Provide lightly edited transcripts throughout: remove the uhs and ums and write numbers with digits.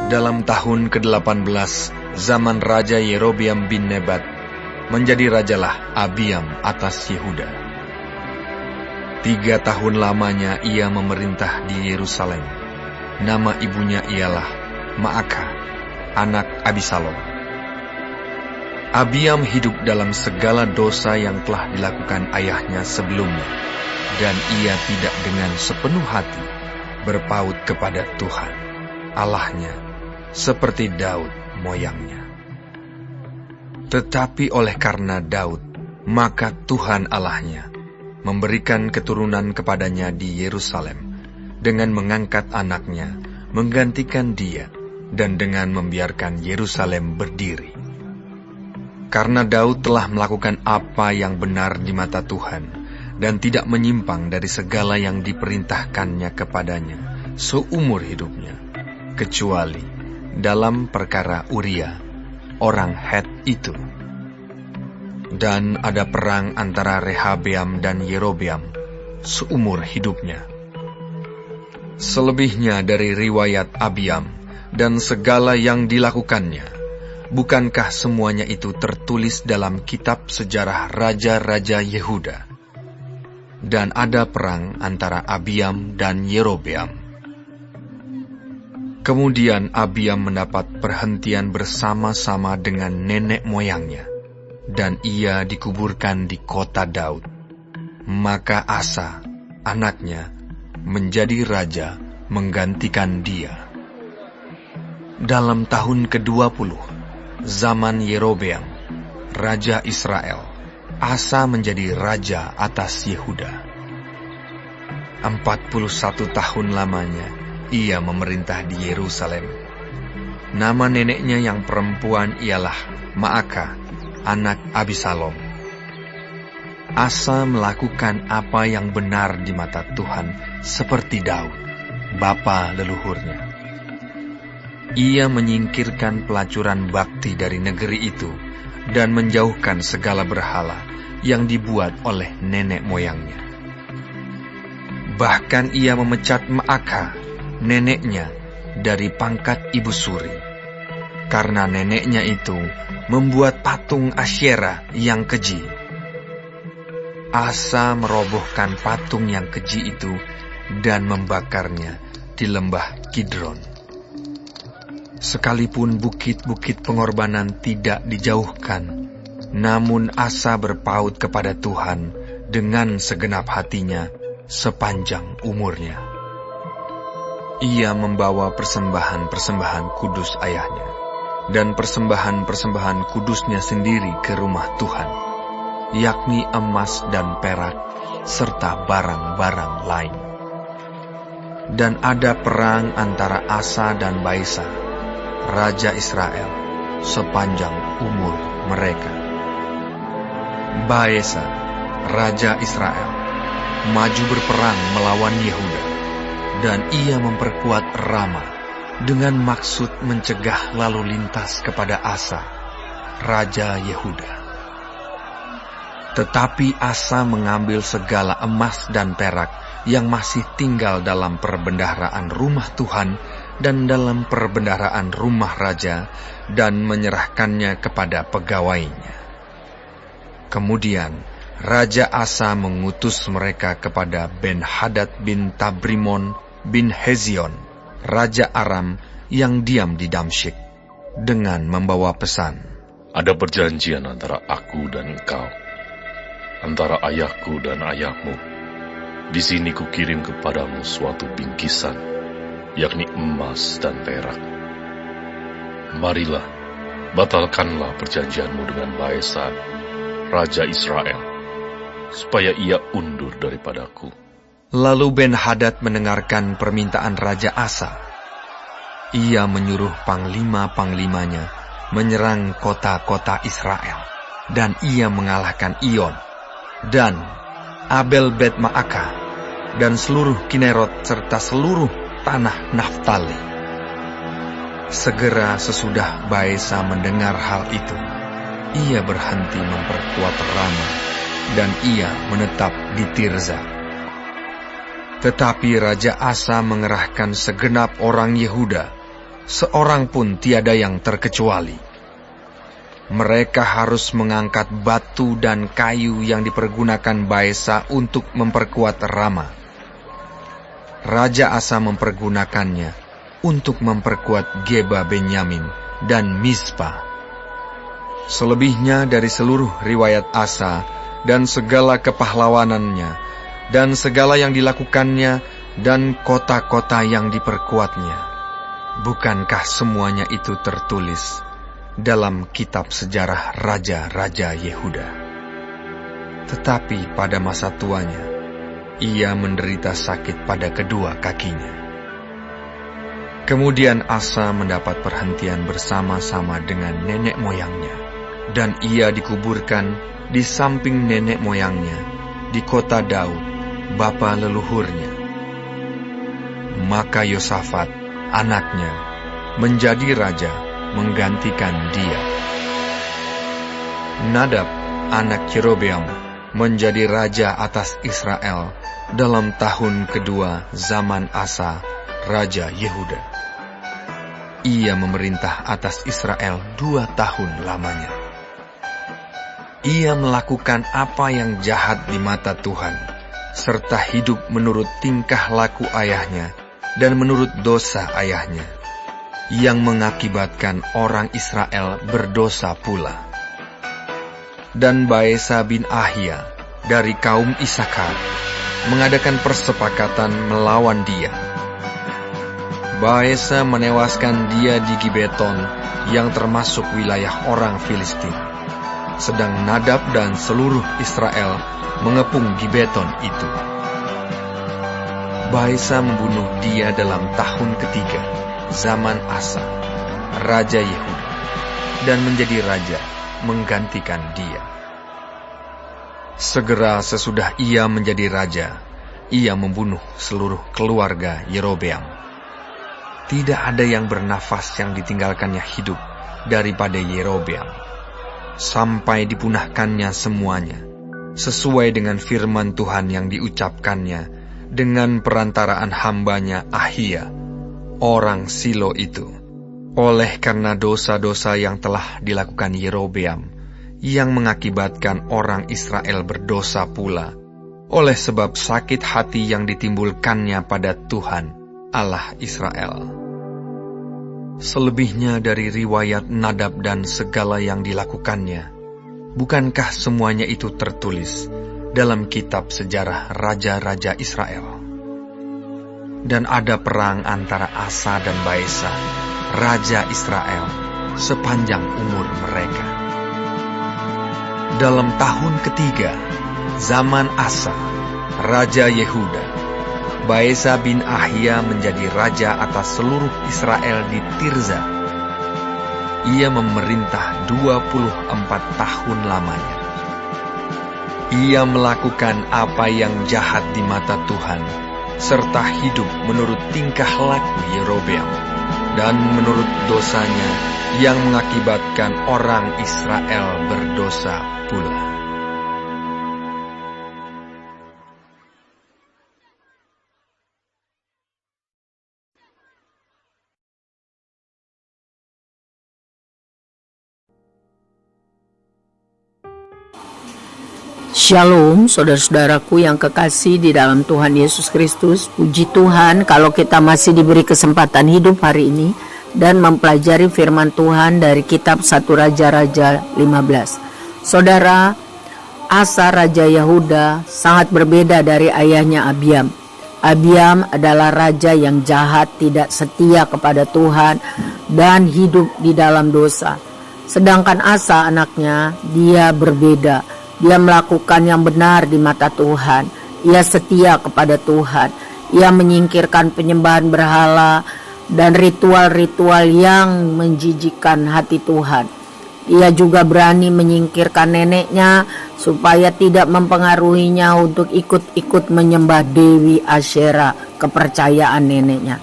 Dalam tahun ke-18 zaman Raja Yerobeam bin Nebat, menjadi rajalah Abiam atas Yehuda. 3 tahun lamanya ia memerintah di Yerusalem. Nama ibunya ialah Maakah, anak Abisalom. Abiam hidup dalam segala dosa yang telah dilakukan ayahnya sebelumnya, dan ia tidak dengan sepenuh hati berpaut kepada Tuhan, Allahnya, seperti Daud moyangnya. Tetapi oleh karena Daud, maka Tuhan Allahnya memberikan keturunan kepadanya di Yerusalem, dengan mengangkat anaknya, menggantikan dia, dan dengan membiarkan Yerusalem berdiri. Karena Daud telah melakukan apa yang benar di mata Tuhan, dan tidak menyimpang dari segala yang diperintahkannya kepadanya seumur hidupnya, kecuali dalam perkara Uria, orang Het itu. Dan ada perang antara Rehabeam dan Yerobeam seumur hidupnya. Selebihnya dari riwayat Abiam dan segala yang dilakukannya, bukankah semuanya itu tertulis dalam kitab sejarah raja-raja Yehuda? Dan ada perang antara Abiam dan Yerobeam. Kemudian Abiam mendapat perhentian bersama-sama dengan nenek moyangnya, dan ia dikuburkan di kota Daud. Maka Asa, anaknya, menjadi raja menggantikan dia. Dalam tahun ke-20, zaman Yerobeam, raja Israel, Asa menjadi raja atas Yehuda. 41 tahun lamanya ia memerintah di Yerusalem. Nama neneknya yang perempuan ialah Maakah, anak Abisalom. Asa melakukan apa yang benar di mata Tuhan seperti Daud, bapa leluhurnya. Ia menyingkirkan pelacuran bakti dari negeri itu dan menjauhkan segala berhala yang dibuat oleh nenek moyangnya. Bahkan ia memecat Maakah, neneknya, dari pangkat ibu suri, karena neneknya itu membuat patung Asyera yang keji. Asa merobohkan patung yang keji itu dan membakarnya di lembah Kidron. Sekalipun bukit-bukit pengorbanan tidak dijauhkan, namun Asa berpaut kepada Tuhan dengan segenap hatinya sepanjang umurnya. Ia membawa persembahan-persembahan kudus ayahnya, dan persembahan-persembahan kudusnya sendiri ke rumah Tuhan, yakni emas dan perak, serta barang-barang lain. Dan ada perang antara Asa dan Baesa, raja Israel, sepanjang umur mereka. Baesa, raja Israel, maju berperang melawan Yehuda, dan ia memperkuat Rama dengan maksud mencegah lalu lintas kepada Asa, raja Yehuda. Tetapi Asa mengambil segala emas dan perak yang masih tinggal dalam perbendaharaan rumah Tuhan dan dalam perbendaharaan rumah raja, dan menyerahkannya kepada pegawainya. Kemudian Raja Asa mengutus mereka kepada Ben-Hadad bin Tabrimon bin Hezion, Raja Aram yang diam di Damsyik, dengan membawa pesan, "Ada perjanjian antara aku dan engkau, antara ayahku dan ayahmu. Di sini kukirim kepadamu suatu bingkisan, yakni emas dan perak. Marilah, batalkanlah perjanjianmu dengan Baesa, Raja Israel, supaya ia undur daripadaku." Lalu Ben-Hadad mendengarkan permintaan Raja Asa. Ia menyuruh panglima-panglimanya menyerang kota-kota Israel, dan ia mengalahkan Iyon, dan Abel Bet Maakah, dan seluruh Kinerot serta seluruh tanah Naftali. Segera sesudah Baesa mendengar hal itu, ia berhenti memperkuat Rama, dan ia menetap di Tirza. Tetapi Raja Asa mengerahkan segenap orang Yehuda, seorang pun tiada yang terkecuali. Mereka harus mengangkat batu dan kayu yang dipergunakan Baesa untuk memperkuat Rama. Raja Asa mempergunakannya untuk memperkuat Geba Benyamin dan Mizpa. Selebihnya dari seluruh riwayat Asa dan segala kepahlawanannya dan segala yang dilakukannya dan kota-kota yang diperkuatnya, bukankah semuanya itu tertulis dalam kitab sejarah raja-raja Yehuda? Tetapi pada masa tuanya, ia menderita sakit pada kedua kakinya. Kemudian Asa mendapat perhentian bersama-sama dengan nenek moyangnya, dan ia dikuburkan di samping nenek moyangnya di kota Daud, bapa leluhurnya. Maka Yosafat, anaknya, menjadi raja menggantikan dia. Nadab, anak Yerobeam, menjadi raja atas Israel dalam tahun kedua zaman Asa, raja Yehuda. Ia memerintah atas Israel 2 tahun lamanya. Ia melakukan apa yang jahat di mata Tuhan, serta hidup menurut tingkah laku ayahnya dan menurut dosa ayahnya, yang mengakibatkan orang Israel berdosa pula. Dan Baesa bin Ahia dari kaum Isakar mengadakan persepakatan melawan dia. Baesa menewaskan dia di Gibeton yang termasuk wilayah orang Filistin, sedang Nadab dan seluruh Israel mengepung Gibeton itu. Baesa membunuh dia dalam tahun ketiga zaman Asa, raja Yehuda, dan menjadi raja menggantikan dia. Segera sesudah ia menjadi raja, ia membunuh seluruh keluarga Yerobeam. Tidak ada yang bernafas yang ditinggalkannya hidup daripada Yerobeam, sampai dipunahkannya semuanya, sesuai dengan firman Tuhan yang diucapkannya dengan perantaraan hambanya Ahia, orang Silo itu, oleh karena dosa-dosa yang telah dilakukan Yerobeam, yang mengakibatkan orang Israel berdosa pula, oleh sebab sakit hati yang ditimbulkannya pada Tuhan, Allah Israel. Selebihnya dari riwayat Nadab dan segala yang dilakukannya, bukankah semuanya itu tertulis dalam kitab sejarah raja-raja Israel? Dan ada perang antara Asa dan Baesa, raja Israel, sepanjang umur mereka. Dalam tahun ketiga, zaman Asa, raja Yehuda, Baesa bin Ahia menjadi raja atas seluruh Israel di Tirza. Ia memerintah 24 tahun lamanya. Ia melakukan apa yang jahat di mata Tuhan, serta hidup menurut tingkah laku Yerobeam, dan menurut dosanya yang mengakibatkan orang Israel berdosa pula. Shalom, saudara-saudaraku yang kekasih di dalam Tuhan Yesus Kristus. Puji Tuhan kalau kita masih diberi kesempatan hidup hari ini dan mempelajari firman Tuhan dari kitab 1 Raja-Raja 15. Saudara, Asa Raja Yehuda sangat berbeda dari ayahnya Abiam. Abiam adalah raja yang jahat, tidak setia kepada Tuhan, dan hidup di dalam dosa. Sedangkan Asa anaknya, dia berbeda. Dia melakukan yang benar di mata Tuhan. Ia setia kepada Tuhan. Ia menyingkirkan penyembahan berhala dan ritual-ritual yang menjijikkan hati Tuhan. Ia juga berani menyingkirkan neneknya supaya tidak mempengaruhinya untuk ikut-ikut menyembah Dewi Asyera, kepercayaan neneknya.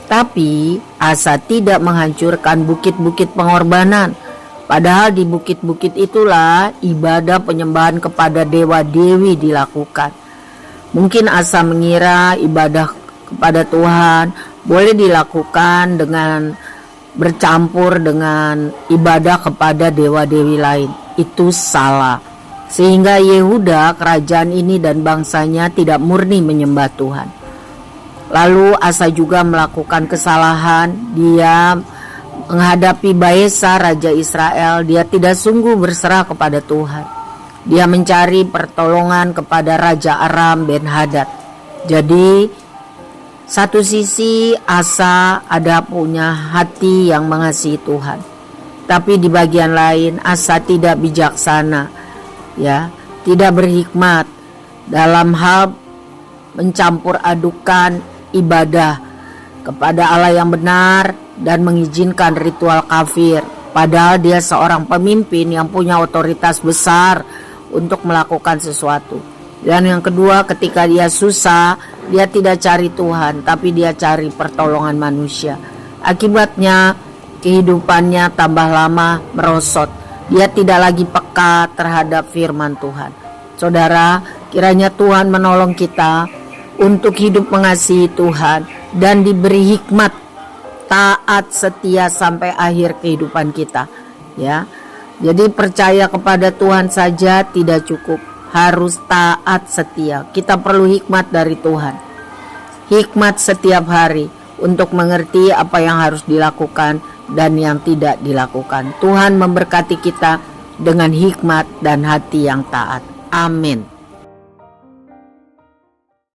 Tapi Asa tidak menghancurkan bukit-bukit pengorbanan. Padahal di bukit-bukit itulah ibadah penyembahan kepada dewa-dewi dilakukan. Mungkin Asa mengira ibadah kepada Tuhan boleh dilakukan dengan bercampur dengan ibadah kepada dewa-dewi lain. Itu salah. Sehingga Yehuda, kerajaan ini dan bangsanya tidak murni menyembah Tuhan. Lalu Asa juga melakukan kesalahan. Dia menghadapi Baesa, raja Israel. Dia tidak sungguh berserah kepada Tuhan. Dia mencari pertolongan kepada Raja Aram Ben-Hadad. Jadi satu sisi Asa ada punya hati yang mengasihi Tuhan, tapi di bagian lain Asa tidak bijaksana, ya, tidak berhikmat dalam hal mencampur adukan ibadah kepada Allah yang benar dan mengizinkan ritual kafir. Padahal dia seorang pemimpin yang punya otoritas besar untuk melakukan sesuatu. Dan yang kedua, ketika dia susah, dia tidak cari Tuhan, tapi dia cari pertolongan manusia. Akibatnya kehidupannya tambah lama merosot. Dia tidak lagi peka terhadap firman Tuhan. Saudara, kiranya Tuhan menolong kita untuk hidup mengasihi Tuhan dan diberi hikmat, taat, setia sampai akhir kehidupan kita, ya. Jadi percaya kepada Tuhan saja tidak cukup, harus taat setia. Kita perlu hikmat dari Tuhan, hikmat setiap hari untuk mengerti apa yang harus dilakukan dan yang tidak dilakukan. Tuhan memberkati kita dengan hikmat dan hati yang taat. Amin.